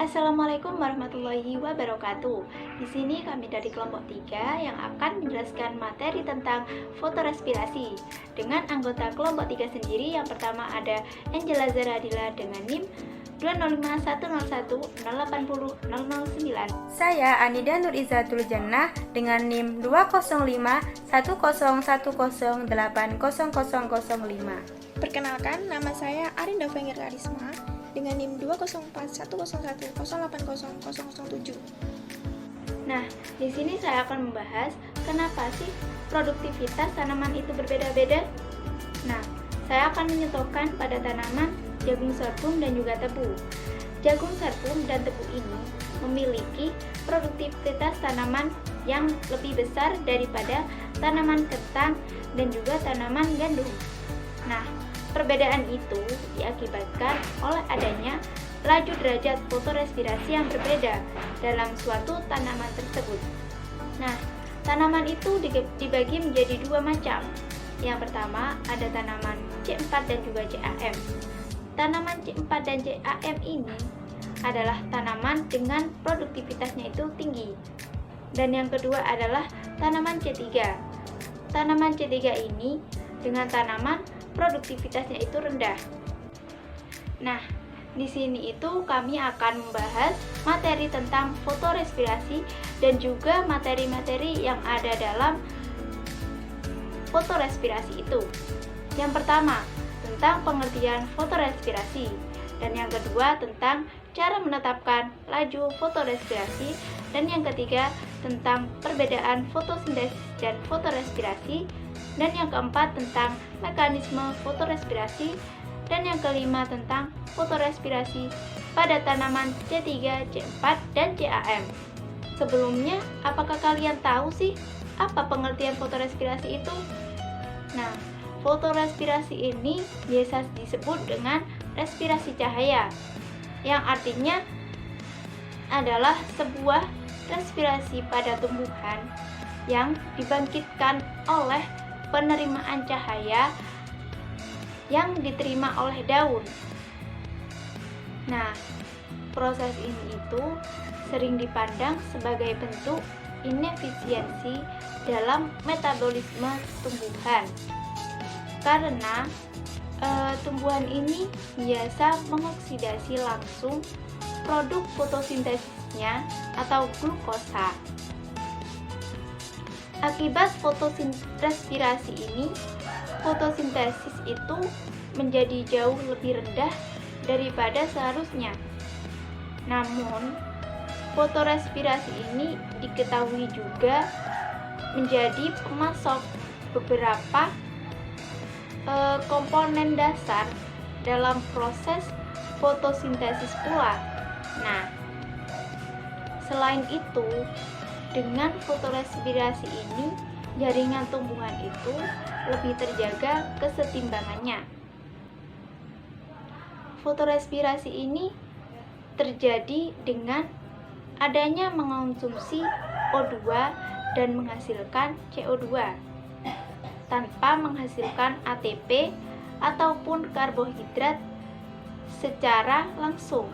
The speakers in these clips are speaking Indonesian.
Assalamualaikum warahmatullahi wabarakatuh. Di sini kami dari kelompok 3 yang akan menjelaskan materi tentang fotorespirasi dengan anggota kelompok 3 sendiri. Yang pertama ada Angela Zaradila dengan NIM 20510108009. Saya Anida Nur Izzatul Jannah dengan NIM 20510108005. Perkenalkan, nama saya Arinda Fengir Karisma dengan NIM 2041010800007. Nah, di sini saya akan membahas kenapa sih produktivitas tanaman itu berbeda-beda. Nah, saya akan menyentuhkan pada tanaman jagung sorghum dan juga tebu. Jagung sorghum dan tebu ini memiliki produktivitas tanaman yang lebih besar daripada tanaman ketan dan juga tanaman gandum. Nah, perbedaan itu diakibatkan oleh adanya laju derajat fotorespirasi yang berbeda dalam suatu tanaman tersebut. Nah, tanaman itu dibagi menjadi dua macam. Yang pertama ada tanaman C4 dan juga CAM. Tanaman C4 dan CAM ini adalah tanaman dengan produktivitasnya itu tinggi. Dan yang kedua adalah tanaman C3. Tanaman C3 ini dengan tanaman produktivitasnya itu rendah. Nah, di sini itu kami akan membahas materi tentang fotorespirasi dan juga materi-materi yang ada dalam fotorespirasi itu. Yang pertama, tentang pengertian fotorespirasi, dan yang kedua tentang cara menetapkan laju fotorespirasi, dan yang ketiga tentang perbedaan fotosintesis dan fotorespirasi, dan yang keempat tentang mekanisme fotorespirasi, dan yang kelima tentang fotorespirasi pada tanaman C3, C4, dan CAM. Sebelumnya, apakah kalian tahu sih apa pengertian fotorespirasi itu? Nah, fotorespirasi ini biasa disebut dengan respirasi cahaya, yang artinya adalah sebuah respirasi pada tumbuhan yang dibangkitkan oleh penerimaan cahaya yang diterima oleh daun. Nah, proses ini itu sering dipandang sebagai bentuk inefisiensi dalam metabolisme tumbuhan, karena tumbuhan ini biasa mengoksidasi langsung produk fotosintesisnya atau glukosa. Akibat fotorespirasi ini, fotosintesis itu menjadi jauh lebih rendah daripada seharusnya. Namun, fotorespirasi ini diketahui juga menjadi pemasok beberapa komponen dasar dalam proses fotosintesis pula. Nah, selain itu, dengan fotorespirasi ini, jaringan tumbuhan itu lebih terjaga kesetimbangannya. Fotorespirasi ini terjadi dengan adanya mengonsumsi O2 dan menghasilkan CO2 tanpa menghasilkan ATP ataupun karbohidrat secara langsung.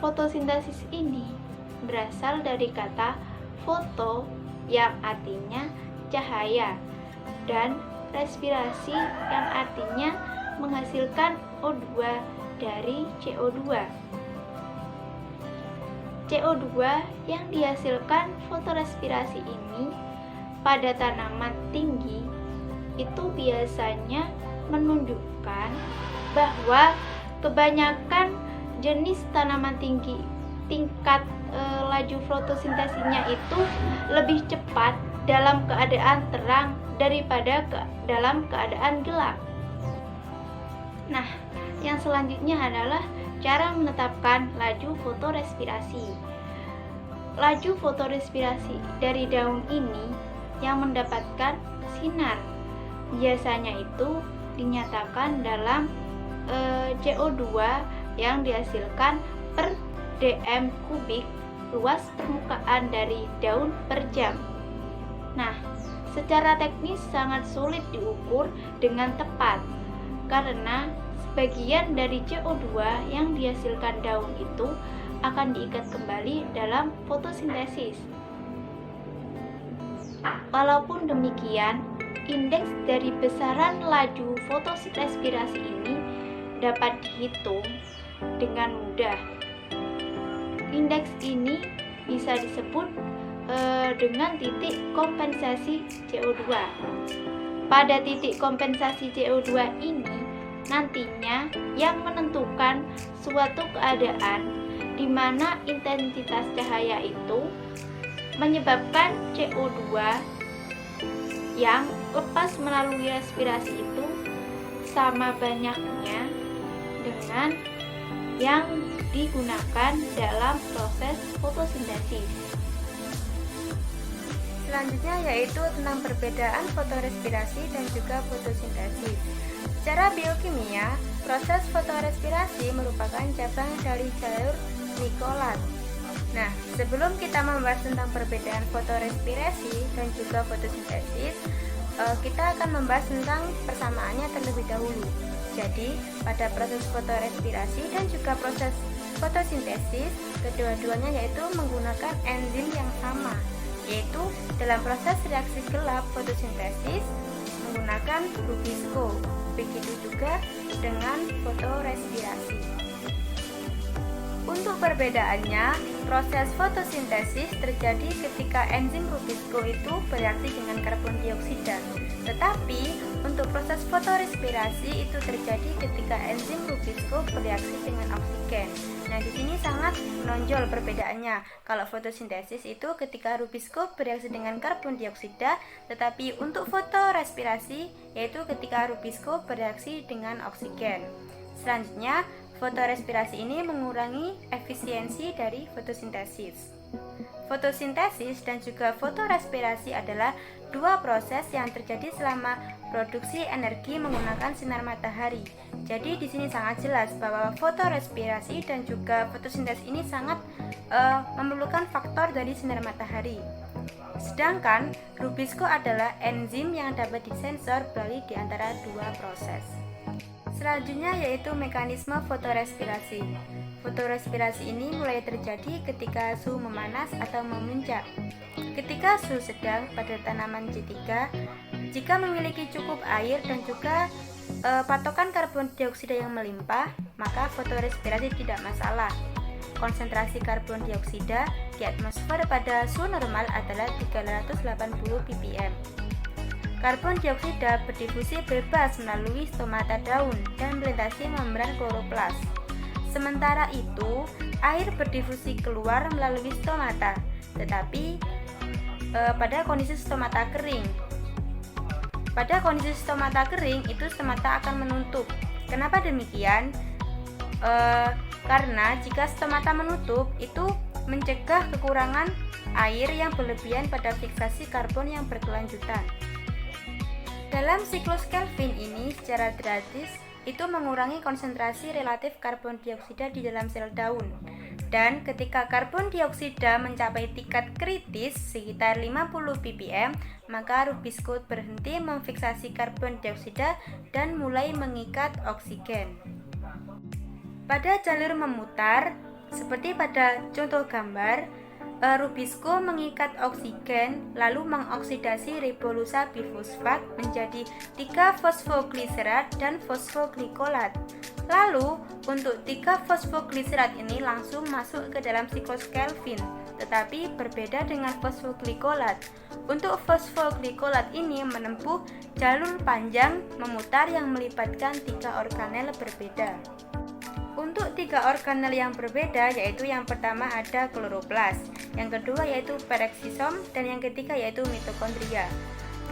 Fotosintesis ini berasal dari kata foto yang artinya cahaya dan respirasi yang artinya menghasilkan O2 dari CO2. CO2 yang dihasilkan fotorespirasi ini pada tanaman tinggi itu biasanya menunjukkan bahwa kebanyakan jenis tanaman tinggi tingkat laju fotosintesinya itu lebih cepat dalam keadaan terang daripada dalam keadaan gelap. Nah, yang selanjutnya adalah cara menetapkan laju fotorespirasi. Laju fotorespirasi dari daun ini yang mendapatkan sinar biasanya itu dinyatakan dalam CO2 yang dihasilkan per dm kubik luas permukaan dari daun per jam. Nah, secara teknis sangat sulit diukur dengan tepat karena bagian dari CO2 yang dihasilkan daun itu akan diikat kembali dalam fotosintesis. Walaupun demikian, indeks dari besaran laju fotorespirasi ini dapat dihitung dengan mudah. Indeks ini bisa disebut dengan titik kompensasi CO2. Pada titik kompensasi CO2 ini nantinya yang menentukan suatu keadaan di mana intensitas cahaya itu menyebabkan CO2 yang lepas melalui respirasi itu sama banyaknya dengan yang digunakan dalam proses fotosintesis. Selanjutnya yaitu tentang perbedaan fotorespirasi dan juga fotosintesis. Secara biokimia, proses fotorespirasi merupakan cabang dari jalur glikolat. Nah, sebelum kita membahas tentang perbedaan fotorespirasi dan juga fotosintesis, kita akan membahas tentang persamaannya terlebih dahulu. Jadi, pada proses fotorespirasi dan juga proses fotosintesis, kedua-duanya yaitu menggunakan enzim yang sama, yaitu dalam proses reaksi gelap fotosintesis menggunakan Rubisco. Begitu juga dengan fotorespirasi. Untuk perbedaannya, proses fotosintesis terjadi ketika enzim Rubisco itu bereaksi dengan karbon dioksida. Tetapi untuk proses fotorespirasi itu terjadi ketika enzim Rubisco bereaksi dengan oksigen. Nah, di sini sangat menonjol perbedaannya. Kalau fotosintesis itu ketika Rubisco bereaksi dengan karbon dioksida, tetapi untuk fotorespirasi yaitu ketika Rubisco bereaksi dengan oksigen. Selanjutnya, fotorespirasi ini mengurangi efisiensi dari fotosintesis. Fotosintesis dan juga fotorespirasi adalah dua proses yang terjadi selama produksi energi menggunakan sinar matahari. Jadi di sini sangat jelas bahwa fotorespirasi dan juga fotosintesis ini sangat memerlukan faktor dari sinar matahari. Sedangkan Rubisco adalah enzim yang dapat disensor melalui di antara dua proses. Selanjutnya yaitu mekanisme fotorespirasi. Fotorespirasi ini mulai terjadi ketika suhu memanas atau memuncak. Ketika suhu sedang pada tanaman C3, jika memiliki cukup air dan juga patokan karbon dioksida yang melimpah, maka fotorespirasi tidak masalah. Konsentrasi karbon dioksida di atmosfer pada suhu normal adalah 380 ppm. Karbon dioksida berdifusi bebas melalui stomata daun dan melintasi membran kloroplas. Sementara itu, air berdifusi keluar melalui stomata, tetapi pada kondisi stomata kering. Pada kondisi stomata kering, itu stomata akan menutup. Kenapa demikian? Karena jika stomata menutup, itu mencegah kekurangan air yang berlebihan pada fiksasi karbon yang berkelanjutan. Dalam siklus Kelvin ini secara drastis itu mengurangi konsentrasi relatif karbon dioksida di dalam sel daun. Dan ketika karbon dioksida mencapai tingkat kritis sekitar 50 ppm, maka Rubisco berhenti memfiksasi karbon dioksida dan mulai mengikat oksigen. Pada jalur memutar, seperti pada contoh gambar, Rubisco mengikat oksigen lalu mengoksidasi ribolusa bifosfat menjadi 3 fosfogliserat dan fosfoglikolat. Lalu untuk 3 fosfogliserat ini langsung masuk ke dalam siklus Kelvin, tetapi berbeda dengan fosfoglikolat. Untuk fosfoglikolat ini menempuh jalur panjang memutar yang melibatkan 3 organel berbeda. Untuk 3 organel yang berbeda, yaitu yang pertama ada kloroplas, yang kedua yaitu pereksisom, dan yang ketiga yaitu mitokondria.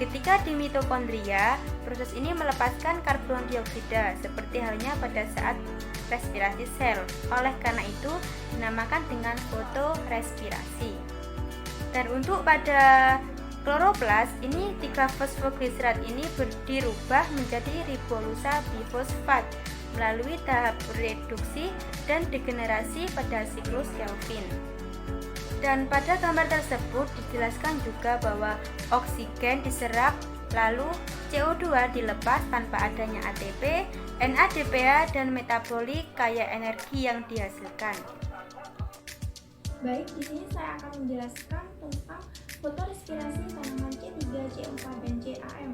Ketika di mitokondria, proses ini melepaskan karbon dioksida seperti halnya pada saat respirasi sel. Oleh karena itu, dinamakan dengan fotorespirasi. Dan untuk pada kloroplas, ini 3 fosfogliserat ini dirubah menjadi ribolusa bifosfat melalui tahap reduksi dan degenerasi pada siklus Kelvin. Dan pada gambar tersebut dijelaskan juga bahwa oksigen diserap, lalu CO2 dilepas tanpa adanya ATP, NADPH, dan metabolik kaya energi yang dihasilkan. Baik, di sini saya akan menjelaskan tentang fotorespirasi tanaman C3, C4, dan CAM.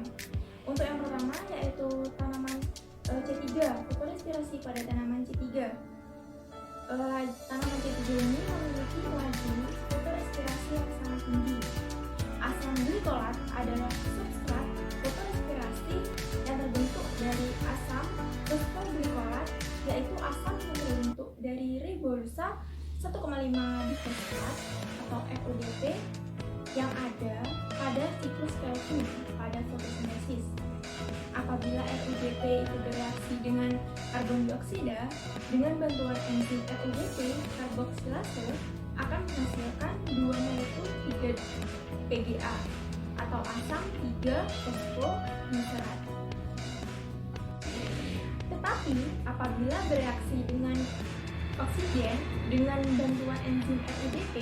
Untuk yang pertama yaitu tanaman C3, fotorespirasi pada tanaman C3. Tanaman C3 ini memiliki laju fotorespirasi yang sangat tinggi. Asam glikolat adalah substrat fotorespirasi yang terbentuk dari asam fosfoglikolat, yaitu asam yang terbentuk dari ribolusa 1,5 difosfat atau RUDP yang ada pada siklus Calvin pada fotosintesis. Apabila RUDP itu bereaksi dengan karbon dioksida, dengan bantuan enzim RUDP, karboksilase akan menghasilkan 2 molekul 3-PGA atau asam 3-fosfoglikerat. Tetapi apabila bereaksi dengan oksigen dengan bantuan enzim RUDP,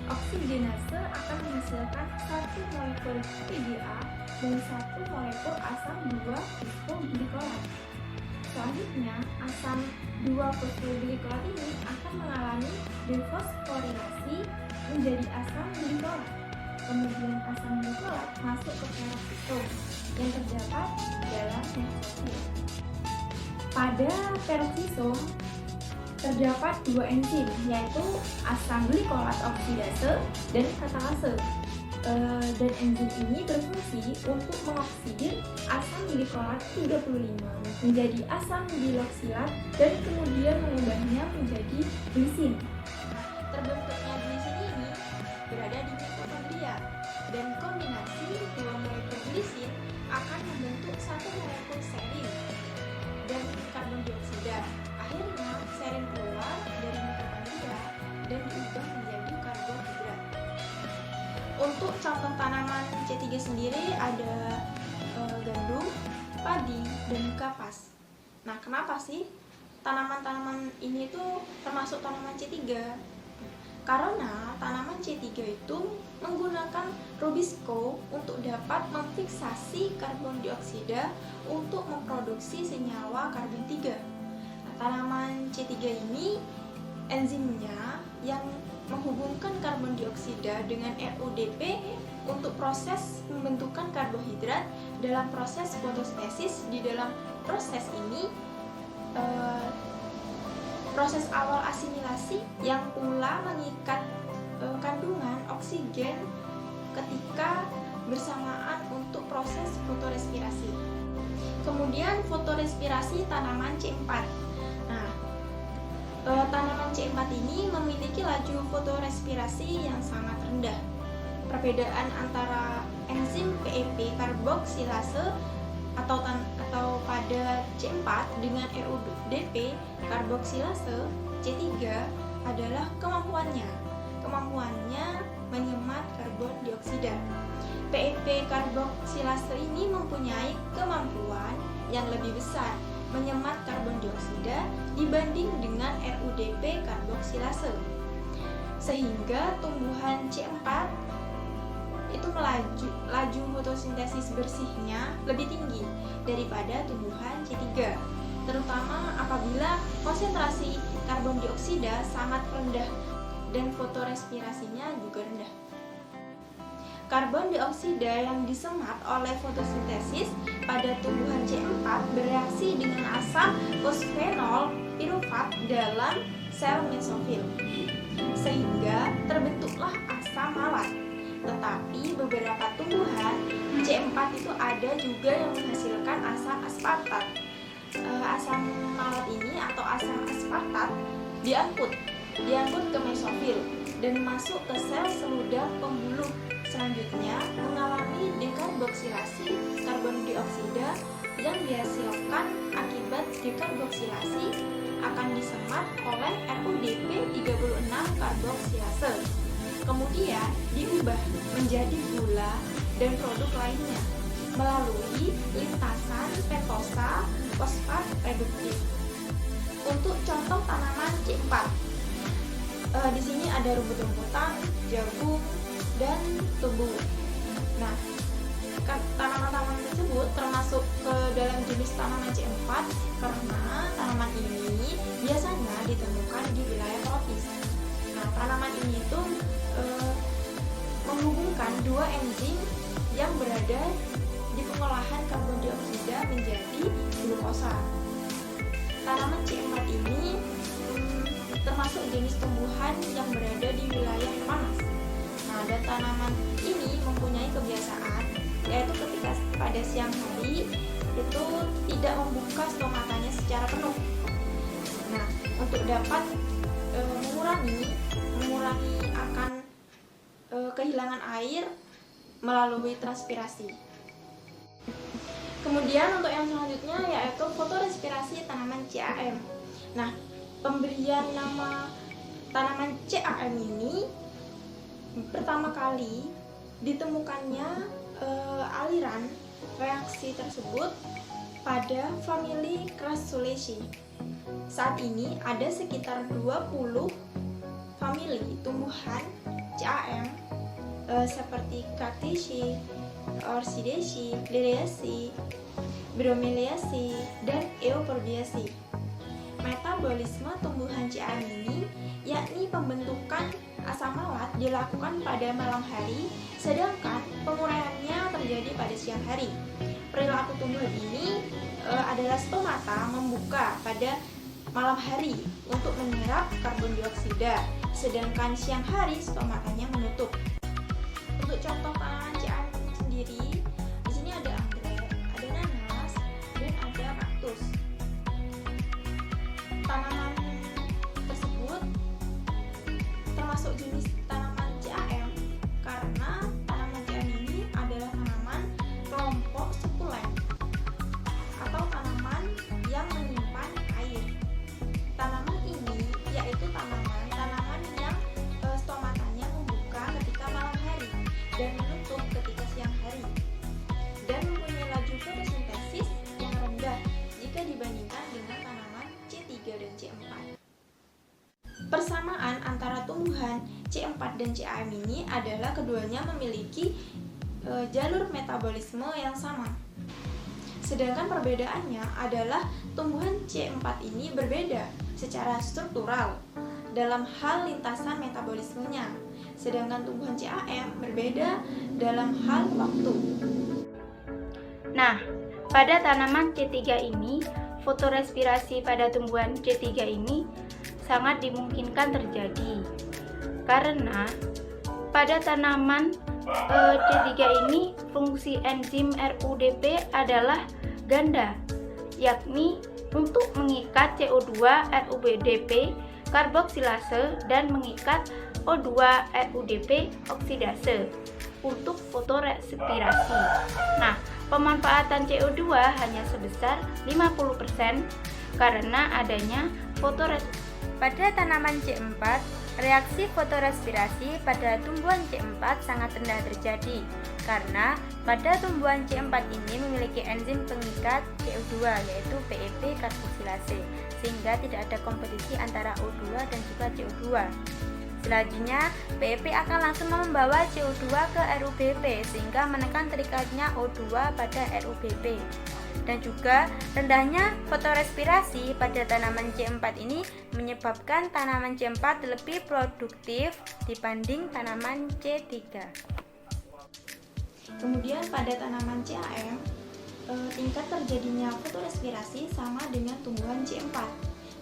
oksigenase akan menghasilkan 1 molekul PGA dan 1 molekul asam 2-fosfoglikolat. Selanjutnya, asam 2-fosfoglikolat ini akan mengalami defosforilasi menjadi asam glikolat. Kemudian asam glikolat masuk ke peroksisom yang terdapat dalam mesofil. Pada peroksisom terdapat 2 enzim, yaitu asam glikolat oksidase dan katalase. Dan enzim ini berfungsi untuk mengoksidir asam glikolat 35 menjadi asam diloksilat dan kemudian mengubahnya menjadi glisin. Terbentuknya glisin ini berada di mitokondria, dan kombinasi 2 molekul glisin akan membentuk 1 molekul serin dan karbon dioksida. Akhirnya serin keluar dari mitokondria dan diubah menjadi karbohidrat. Untuk contoh tanaman C3 sendiri ada gandum, padi, dan kapas. Nah, kenapa sih tanaman-tanaman ini tuh termasuk tanaman C3? Karena tanaman C3 itu menggunakan rubisco untuk dapat memfiksasi karbon dioksida untuk memproduksi senyawa karbon 3. Nah, tanaman C3 ini enzimnya yang menghubungkan karbon dioksida dengan RUDP untuk proses pembentukan karbohidrat dalam proses fotosintesis. Di dalam proses ini proses awal asimilasi yang pula mengikat kandungan oksigen ketika bersamaan untuk proses fotorespirasi. Kemudian fotorespirasi tanaman C4. Nah, tanaman C4 ini memiliki laju fotorespirasi yang sangat rendah. Perbedaan antara enzim PEP karboksilase atau pada C4 dengan RUDP karboksilase C3 adalah kemampuannya menyemat karbon dioksida. PEP karboksilase ini mempunyai kemampuan yang lebih besar menyemat karbon dioksida dibanding dengan RUDP karboksilase, sehingga tumbuhan C4 itu laju fotosintesis bersihnya lebih tinggi daripada tumbuhan C3, terutama apabila konsentrasi karbon dioksida sangat rendah dan fotorespirasinya juga rendah. Karbon dioksida yang disemat oleh fotosintesis pada tumbuhan C4 bereaksi dengan asam fosfenol pirufat dalam sel mesofil, sehingga terbentuklah asam malat. Tetapi beberapa tumbuhan C4 itu ada juga yang menghasilkan asam aspartat. Asam malat ini atau asam aspartat diangkut ke mesofil dan masuk ke sel seludar pembuluh. Selanjutnya mengalami dekarboksilasi karbon dioksida yang dihasilkan akibat dekarboksilasi akan disemat oleh RUDP 36 karboksilase. Kemudian diubah menjadi gula dan produk lainnya melalui lintasan pentosa fosfat reduktif. Untuk contoh tanaman C4, Di sini ada rumput-rumputan, jagung, dan tebu. Nah, tanaman-tanaman tersebut termasuk ke dalam jenis tanaman C4 karena tanaman ini biasanya ditemukan di wilayah tropis. Nah, tanaman ini itu menghubungkan dua enzim yang berada di pengolahan karbon dioksida menjadi glukosa. Tanaman C4 ini termasuk jenis tumbuhan yang berada di wilayah panas. Nah, dan tanaman ini mempunyai kebiasaan yaitu ketika pada siang hari itu tidak membuka stomatanya secara penuh. Nah, untuk dapat mengurangi akan kehilangan air melalui transpirasi. Kemudian untuk yang selanjutnya yaitu fotorespirasi tanaman CAM. Nah, pemberian nama tanaman CAM ini pertama kali ditemukannya aliran reaksi tersebut pada famili Crassulaceae. Saat ini ada sekitar 20 famili tumbuhan CAM seperti Cactaceae, Orchidaceae, Liliaceae, Bromeliaceae, dan Euphorbiaceae. Metabolisme tumbuhan CAM ini yakni pembentukan asam malat dilakukan pada malam hari, sedangkan penguraiannya terjadi pada siang hari. Perilaku tumbuhan ini adalah stomata membuka pada malam hari untuk menyerap karbon dioksida, sedangkan siang hari stomatanya menutup. Untuk contoh tanaman CAM sendiri, di sini ada anggrek, ada nanas, dan ada kaktus. Tanaman tersebut termasuk jenis tanaman CAM karena tanaman CAM ini adalah tanaman kelompok sukulen atau tanaman yang menyimpan air. Tanaman ini yaitu tanaman yang stomatanya membuka ketika malam hari dan menutup ketika siang hari, dan mempunyai laju fotosintesis yang rendah jika dibandingkan dengan tanaman C3 dan C4. Persamaan antara tumbuhan C4 dan CAM ini adalah keduanya memiliki jalur metabolisme yang sama. Sedangkan perbedaannya adalah tumbuhan C4 ini berbeda secara struktural dalam hal lintasan metabolismenya, sedangkan tumbuhan CAM berbeda dalam hal waktu. Nah, pada tanaman C3 ini, fotorespirasi pada tumbuhan C3 ini sangat dimungkinkan terjadi karena pada tanaman C3 ini fungsi enzim RUDP adalah ganda, yakni untuk mengikat CO2 RUDP karboksilase dan mengikat O2 RUDP oksidase untuk fotorespirasi. Nah, pemanfaatan CO2 hanya sebesar 50% karena adanya fotorespirasi. Pada tanaman C4, reaksi fotorespirasi pada tumbuhan C4 sangat rendah terjadi karena pada tumbuhan C4 ini memiliki enzim pengikat CO2 yaitu PEP karboksilase, sehingga tidak ada kompetisi antara O2 dan juga CO2. Selanjutnya, PEP akan langsung membawa CO2 ke RUBP sehingga menekan terikatnya O2 pada RUBP. Dan juga rendahnya fotorespirasi pada tanaman C4 ini menyebabkan tanaman C4 lebih produktif dibanding tanaman C3. Kemudian pada tanaman CAM, tingkat terjadinya fotorespirasi sama dengan tumbuhan C4.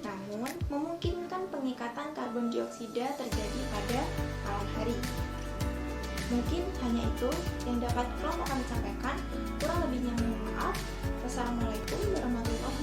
Namun, memungkinkan pengikatan karbon dioksida terjadi pada malam hari. Mungkin hanya itu yang dapat kelompok kami sampaikan. Kurang lebihnya mohon maaf. Wassalamualaikum warahmatullahi wabarakatuh.